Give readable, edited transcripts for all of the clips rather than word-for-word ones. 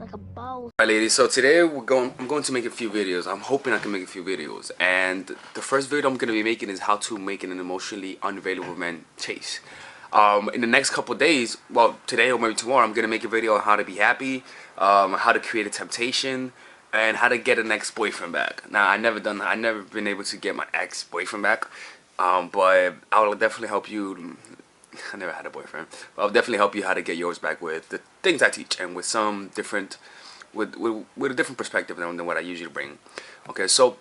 like a boss. Alright ladies, so today I'm going to make a few videos. I'm hoping I can make a few videos. And the first video I'm going to be making is how to make an emotionally unavailable man chase. In the next couple days, well today or maybe tomorrow, I'm going to make a video on how to be happy, how to create a temptation, and how to get an ex-boyfriend back. Now I've never been able to get my ex-boyfriend back, but I will definitely help you. I never had a boyfriend, but I'll definitely help you how to get yours back with the things I teach and with some different, with a different perspective than what I usually bring. Okay, so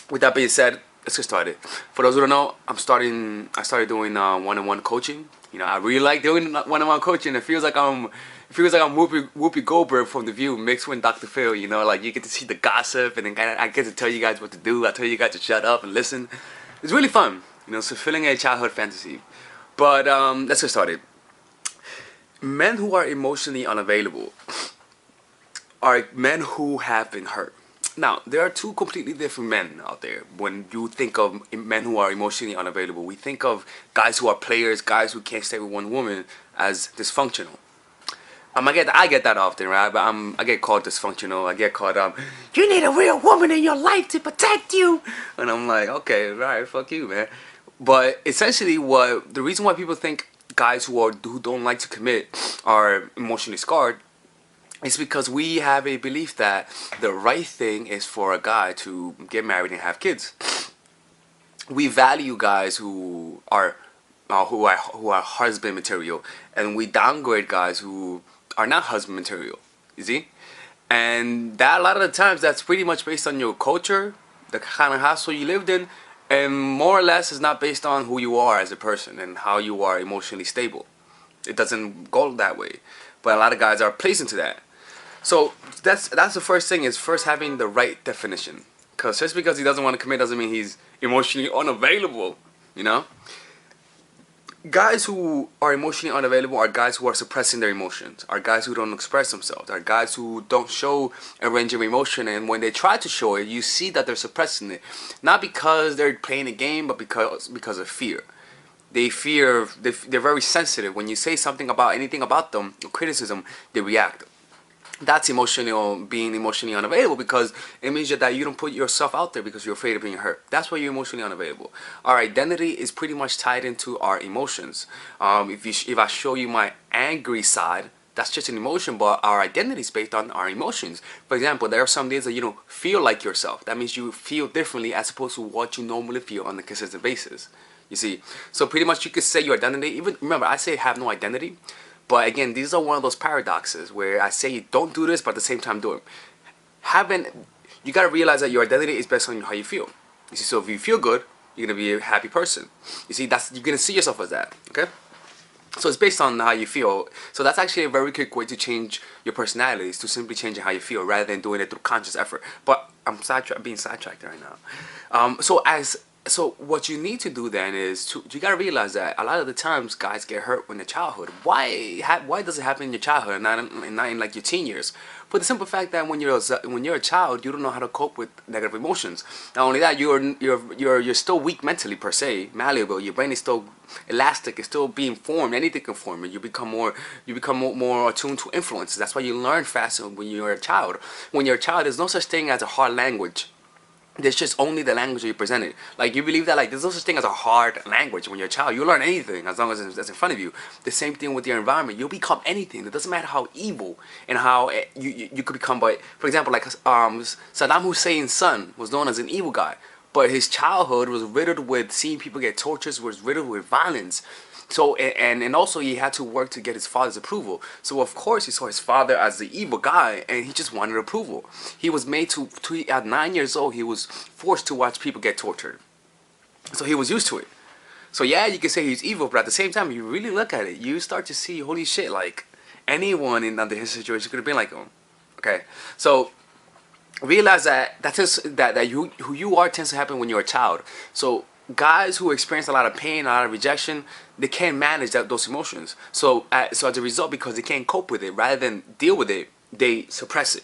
with that being said, let's get started. For those who don't know, I started doing one-on-one coaching. You know, I really like doing one-on-one coaching. It feels like I'm Whoopi Goldberg from The View mixed with Dr. Phil. You know, like you get to see the gossip, and then I get to tell you guys what to do. I tell you guys to shut up and listen. It's really fun. You know, it's fulfilling a childhood fantasy. But let's get started. Men who are emotionally unavailable are men who have been hurt. Now, there are two completely different men out there. When you think of men who are emotionally unavailable, we think of guys who are players, guys who can't stay with one woman as dysfunctional. I get that often, right? But I get called dysfunctional. I get called you need a real woman in your life to protect you. And I'm like, okay, right, fuck you, man. But essentially, the reason why people think guys who don't like to commit are emotionally scarred is because we have a belief that the right thing is for a guy to get married and have kids. We value guys who are husband material, and we downgrade guys who are not husband material. You see, and that a lot of the times that's pretty much based on your culture, the kind of household you lived in. And more or less is not based on who you are as a person and how you are emotionally stable. It doesn't go that way. But a lot of guys are placed into that. So that's the first thing, is first having the right definition. Because just because he doesn't want to commit doesn't mean he's emotionally unavailable. You know? Guys who are emotionally unavailable are guys who are suppressing their emotions, are guys who don't express themselves, are guys who don't show a range of emotion, and when they try to show it, you see that they're suppressing it. Not because they're playing a game, but because of fear. They're very sensitive. When you say something about anything about them, or criticism, they react. That's being emotionally unavailable, because it means that you don't put yourself out there because you're afraid of being hurt. That's why you're emotionally unavailable. Our identity is pretty much tied into our emotions. If I show you my angry side, that's just an emotion, but our identity is based on our emotions. For example, there are some days that you don't feel like yourself. That means you feel differently as opposed to what you normally feel on a consistent basis. You see, so pretty much you could say your identity. Even remember, I say have no identity. But again, these are one of those paradoxes where I say don't do this, but at the same time do it. You gotta realize that your identity is based on how you feel. You see, so if you feel good, you're gonna be a happy person. You see, you're gonna see yourself as that. Okay. So it's based on how you feel. So that's actually a very quick way to change your personality, is to simply changing how you feel rather than doing it through conscious effort. But I'm being sidetracked right now. So what you need to do then is you gotta realize that a lot of the times guys get hurt when they're childhood. Why does it happen in your childhood and not in like your teen years? For the simple fact that when you're a child, you don't know how to cope with negative emotions. Not only that, you're still weak mentally per se, malleable. Your brain is still elastic. It's still being formed. Anything can form it. You become more attuned to influences. That's why you learn faster when you're a child. When you're a child, there's no such thing as a hard language. There's just only the language that you presented. Like, you believe that, like, there's no such thing as a hard language when you're a child. You learn anything as long as it's in front of you. The same thing with your environment. You'll become anything. It doesn't matter how evil and how you could become. But for example, like Saddam Hussein's son was known as an evil guy, but his childhood was riddled with seeing people get tortured, was riddled with violence. So and also he had to work to get his father's approval. So of course he saw his father as the evil guy, and he just wanted approval. He was made to at 9 years old, he was forced to watch people get tortured. So he was used to it. So yeah, you can say he's evil, but at the same time, you really look at it, you start to see, holy shit, like anyone under his situation could have been like him. Okay, so realize that who you are tends to happen when you're a child. So guys who experience a lot of pain, a lot of rejection, they can't manage those emotions. So as a result, because they can't cope with it, rather than deal with it, they suppress it.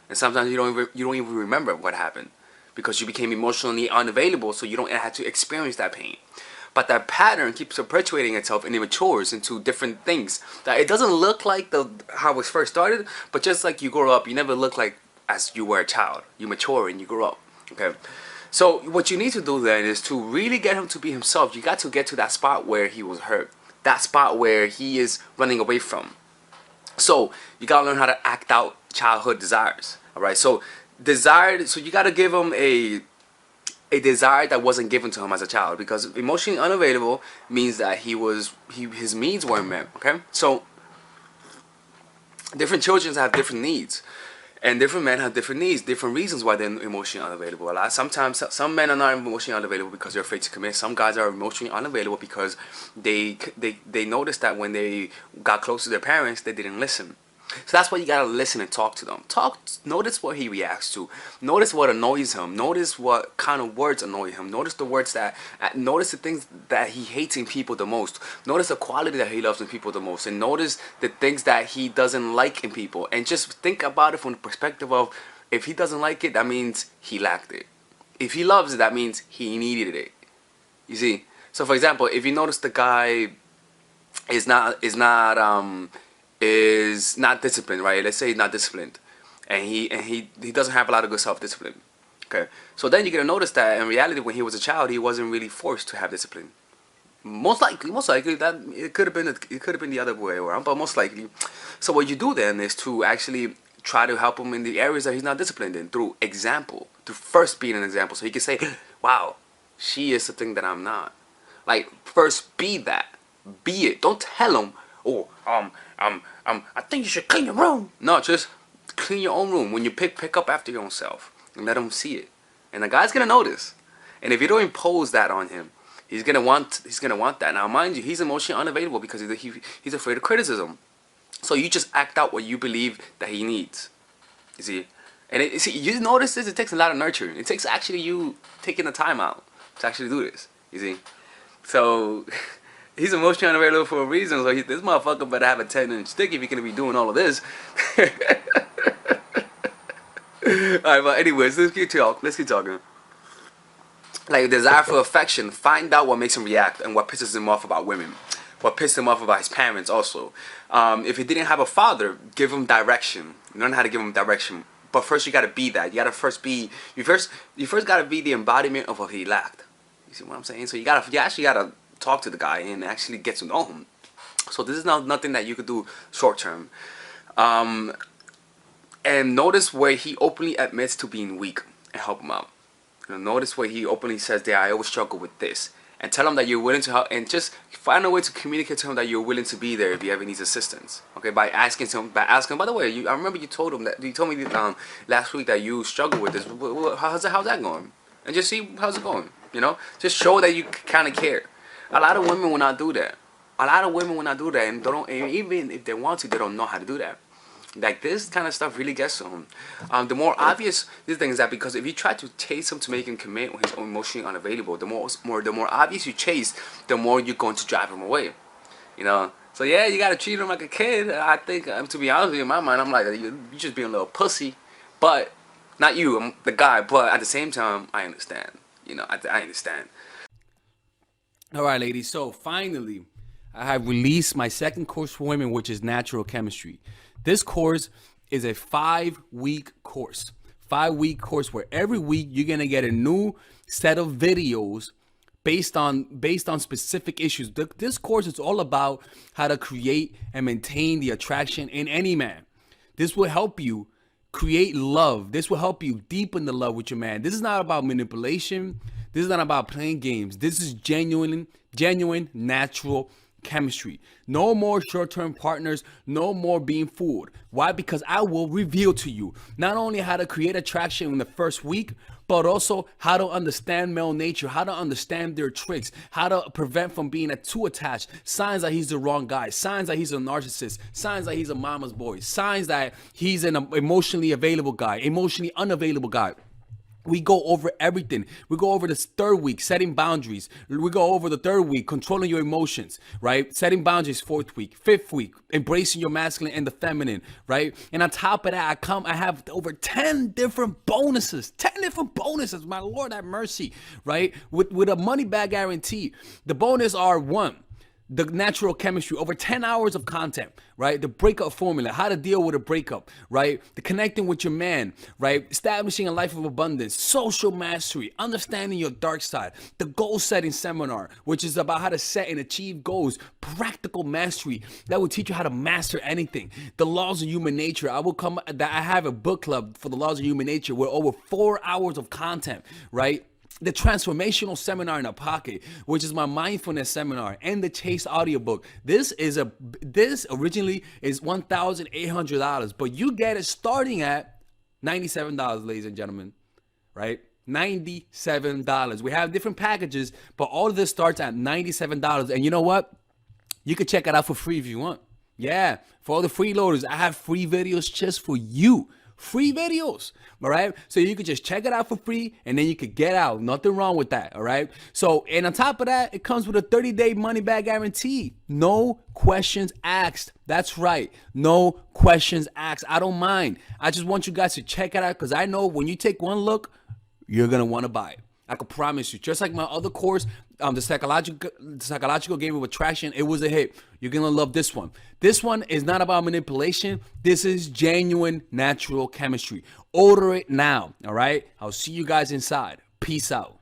And sometimes you don't even remember what happened, because you became emotionally unavailable, so you don't have to experience that pain. but that pattern keeps perpetuating itself and it matures into different things. That it doesn't look like the how it first started, but just like you grow up, you never look like as you were a child. You mature and you grow up. Okay. So what you need to do then is to really get him to be himself. You got to get to that spot where he was hurt, that spot where he is running away from. So you gotta learn how to act out childhood desires. All right. So you gotta give him a desire that wasn't given to him as a child, because emotionally unavailable means that his needs weren't met. Okay. So different children have different needs. And different men have different needs, different reasons why they're emotionally unavailable. Sometimes some men are not emotionally unavailable because they're afraid to commit. Some guys are emotionally unavailable because they noticed that when they got close to their parents, they didn't listen. So that's why you gotta listen and talk to them. Notice what he reacts to. Notice what annoys him. Notice what kind of words annoy him. Notice the things that he hates in people the most. Notice the quality that he loves in people the most. And notice the things that he doesn't like in people. And just think about it from the perspective of, if he doesn't like it, that means he lacked it. If he loves it, that means he needed it. You see? So for example, if you notice the guy is not disciplined, right? Let's say he's not disciplined, and he doesn't have a lot of good self-discipline. Okay, so then you're gonna notice that in reality, when he was a child, he wasn't really forced to have discipline. Most likely that it could have been the other way around, but most likely. So what you do then is to actually try to help him in the areas that he's not disciplined in through example, to first being an example, so he can say, "Wow, she is the thing that I'm not." Like, first be that, be it. Don't tell him, "Oh, I think you should clean your room." No, just clean your own room. When you pick up after your own self and let him see it, and the guy's gonna notice. And if you don't impose that on him, he's gonna want that. Now, mind you, he's emotionally unavailable because he's afraid of criticism. So you just act out what you believe that he needs. You see, and you notice this. It takes a lot of nurturing. It takes actually you taking the time out to actually do this. You see, so. He's emotionally unavailable for a reason, so this motherfucker better have a 10-inch stick if he's gonna be doing all of this. Alright, but anyways, let's keep talking. Like, desire for affection. Find out what makes him react and what pisses him off about women. What pissed him off about his parents also. If he didn't have a father, give him direction. Learn how to give him direction. But first you gotta be that. You first gotta be the embodiment of what he lacked. You see what I'm saying? So you actually gotta talk to the guy and actually get to know him. So this is nothing that you could do short term. And notice where he openly admits to being weak and help him out. Notice where he openly says, "Yeah, I always struggle with this," and tell him that you're willing to help, and just find a way to communicate to him that you're willing to be there if he ever needs assistance. Okay, by asking him. By the way, I remember you told me last week that you struggle with this. How's that going? And just see how's it going. Just show that you kind of care. A lot of women will not do that. And even if they want to, they don't know how to do that. Like, this kind of stuff really gets to them. The more obvious this thing is that, because if you try to chase him to make him commit when he's emotionally unavailable, the more obvious you chase, the more you're going to drive him away. So yeah, you gotta treat him like a kid. I think, to be honest with you, in my mind, I'm like, you just being a little pussy. But not you, I'm the guy. But at the same time, I understand. I understand. All right, ladies. So finally, I have released my second course for women, which is natural chemistry. This course is a 5-week course. 5-week course where every week you're gonna get a new set of videos based on specific issues. This course is all about how to create and maintain the attraction in any man. This will help you create love. This will help you deepen the love with your man. This is not about manipulation. This is not about playing games. This is genuine, natural chemistry. No more short-term partners. No more being fooled. Why? Because I will reveal to you not only how to create attraction in the first week, but also how to understand male nature, how to understand their tricks, how to prevent from being too attached, signs that he's the wrong guy, signs that he's a narcissist, signs that he's a mama's boy, signs that he's an emotionally available guy, emotionally unavailable guy. We go over everything. We go over this third week, setting boundaries. We go over the third week, controlling your emotions, right? Setting boundaries, fourth week, fifth week, embracing your masculine and the feminine, right? And on top of that, I have over 10 different bonuses. 10 different bonuses. My Lord have mercy, right? With a money back guarantee. The bonus are one, the natural chemistry, over 10 hours of content, right? The breakup formula, how to deal with a breakup, right? The connecting with your man, right? Establishing a life of abundance, social mastery, understanding your dark side, the goal setting seminar, which is about how to set and achieve goals, practical mastery that will teach you how to master anything, the laws of human nature. I have a book club for the laws of human nature with over 4 hours of content, right? The transformational seminar in a pocket, which is my mindfulness seminar, and the Chase audiobook. This originally is $1,800, but you get it starting at $97, ladies and gentlemen, right? $97. We have different packages, but all of this starts at $97. And you know what? You can check it out for free if you want. Yeah, for all the freeloaders, I have free videos just for you. Free videos, all right? So you could just check it out for free, and then you could get out. Nothing wrong with that, all right? So, and on top of that, it comes with a 30-day money-back guarantee. No questions asked. That's right. No questions asked. I don't mind. I just want you guys to check it out, because I know when you take one look, you're going to want to buy it. I can promise you. Just like my other course, the psychological game of attraction, it was a hit. You're going to love this one. This one is not about manipulation. This is genuine natural chemistry. Order it now, all right? I'll see you guys inside. Peace out.